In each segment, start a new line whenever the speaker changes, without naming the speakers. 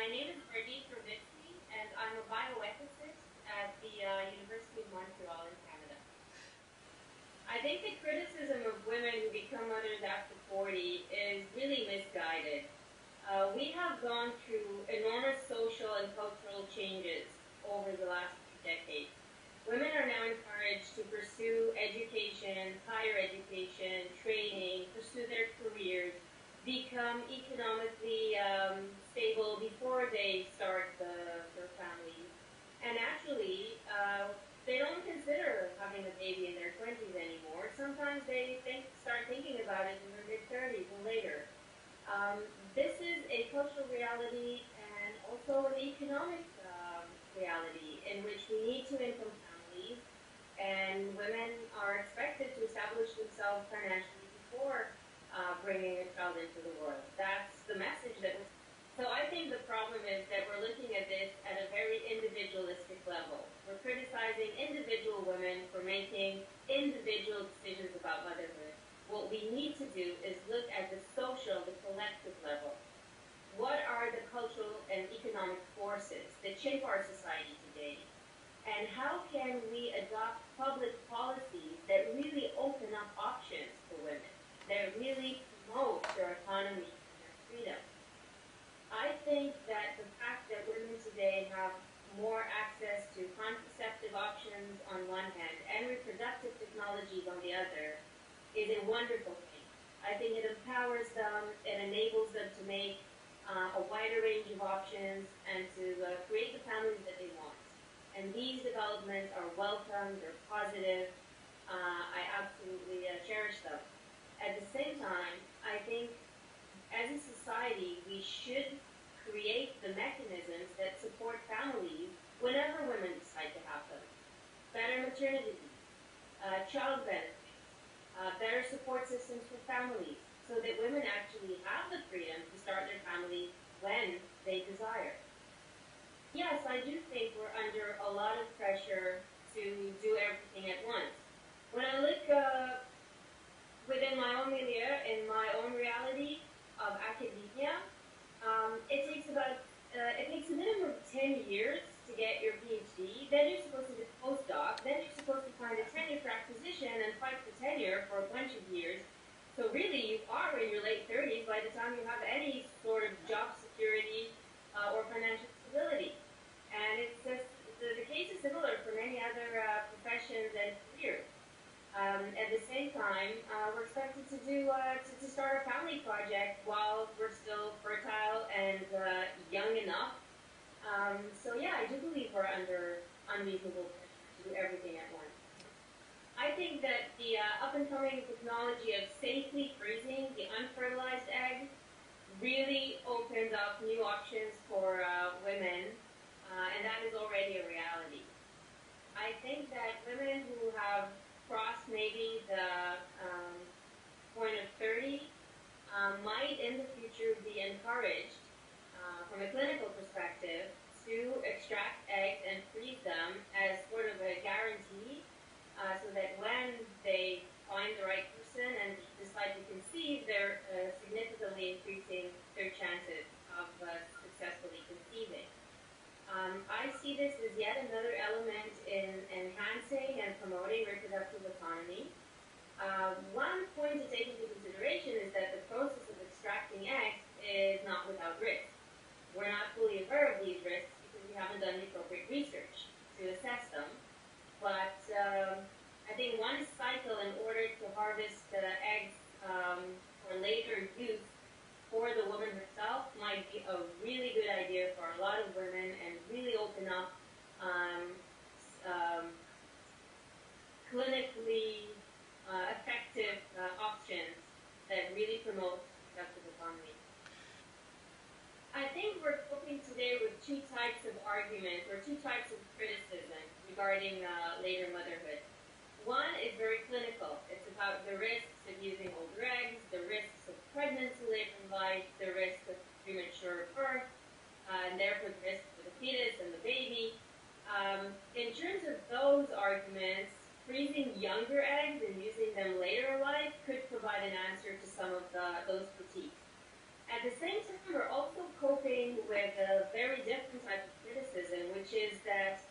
My name is Vardit Ravitsky, and I'm a bioethicist at the University of Montreal in Canada. I think the criticism of women who become mothers after 40 is really misguided. We have gone through enormous social and cultural changes over the last few decades. Women are now encouraged to pursue education, higher education, training, pursue their careers, become economically stable before they start their families. And actually, they don't consider having a baby in their 20s anymore. Sometimes they start thinking about it in their mid-30s and later. Um, this is a cultural reality and also an economic reality in which we need two-income families, and women are expected to establish themselves financially before bringing a child into the world. That's the message that we're. So I think the problem is that we're looking at this at a very individualistic level. We're criticizing individual women for making individual decisions about motherhood. What we need to do is look at the social, the collective level. What are the cultural and economic forces that shape our society today? And how can we adopt public policies that really open up options for women, that really promote their autonomy and their freedom? I think that the fact that women today have more access to contraceptive options on one hand and reproductive technologies on the other is a wonderful thing. I think it empowers them, it enables them to make a wider range of options and to create the families that they want. And these developments are welcome, they're positive. I absolutely cherish them. At the same time, I think as a society, we should create the mechanisms that support families whenever women decide to have them. Better maternity leave, child benefits, better support systems for families, so that women actually have the freedom to start their families when they desire. Yes, I do think we're under a lot of pressure to do everything at once. When I look within my own milieu, in my own reality of academia, it takes a minimum of 10 years to get your PhD. Then you're supposed to do a postdoc. Then you're supposed to find a tenure track position and fight for tenure for a bunch of years. So really, you are in your late 30s by the time you have any sort of job security or financial stability. And it's just, the case is similar for many other professions and careers. At the same time, we're expected to to start a family project while we're still fertile and young enough. So yeah, I do believe we're under unreasonable pressure to do everything at once. I think that the up-and-coming technology of safely freezing the unfertilized egg really opens up new options for women, and that is already a reality. I think that women who have crossed maybe the point of 30 might in the future be encouraged from a clinical perspective to extract eggs and freeze them as sort of a guarantee so that when they find the right person and decide to conceive, they're significantly increasing their chances of successfully conceiving. I see this as yet another element in enhancing and promoting reproductive autonomy. One point to take into consideration is that the process of extracting eggs is not without risk. We're not fully aware of these risks because we haven't done the appropriate research to assess them. But I think one cycle in order to harvest eggs for later use for the woman herself might be a really good idea for a lot of women and really open up clinically effective options that really promote reproductive autonomy. I think we're coping today with two types of arguments or two types of criticism regarding later motherhood. One is very clinical. It's about the risks of using older eggs, the risks of pregnancy late in life, the risk of premature birth, and therefore the risk for the fetus and the baby. In terms of those arguments, freezing younger eggs and using them later in life could provide an answer to some of those critiques. At the same time, we're also coping with with a very different type of criticism, which is that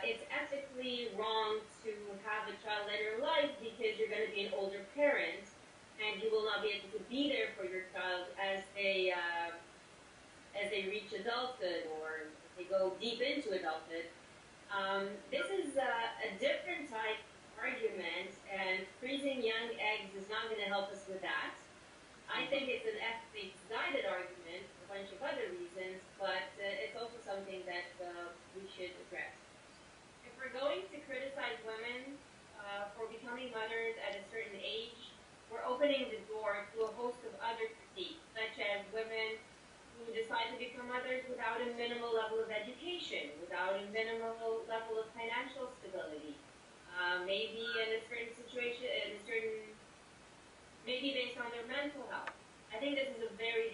it's ethically wrong to have a child later in life because you're going to be an older parent and you will not be able to be there for your child as they reach adulthood or they go deep into adulthood. This is a different type of argument, and freezing young eggs is not going to help us with that. I think it's an ethics-guided argument for a bunch of other reasons, but it's also something that we should address. If we're going to criticize women for becoming mothers at a certain age, we're opening the door to a host of other critiques, such as women who decide to become mothers without a minimal level of education, without a minimal level of financial stability, maybe in a certain situation, maybe based on their mental health. I think this is a very